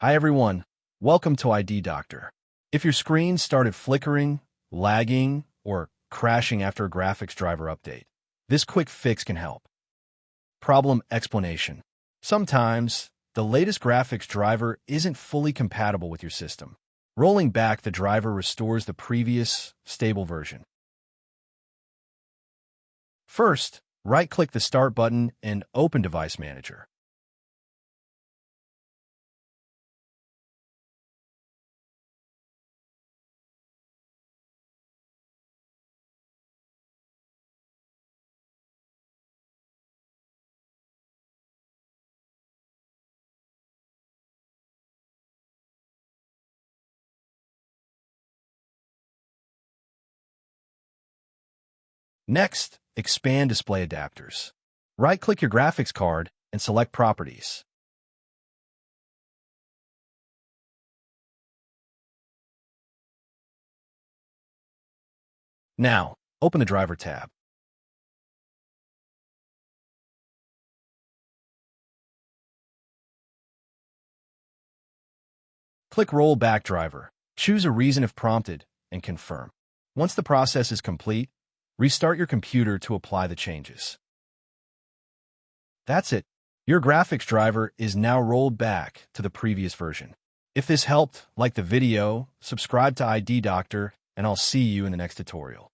Hi everyone, welcome to ID Doctor. If your screen started flickering, lagging, or crashing after a graphics driver update, this quick fix can help. Problem explanation. Sometimes, the latest graphics driver isn't fully compatible with your system. Rolling back the driver restores the previous, stable version. First, right-click the Start button and open Device Manager. Next, expand Display Adapters. Right-click your graphics card and select Properties. Now, open the Driver tab. Click Rollback Driver. Choose a reason if prompted, and confirm. Once the process is complete, restart your computer to apply the changes. That's it. Your graphics driver is now rolled back to the previous version. If this helped, like the video, subscribe to ID Doctor, and I'll see you in the next tutorial.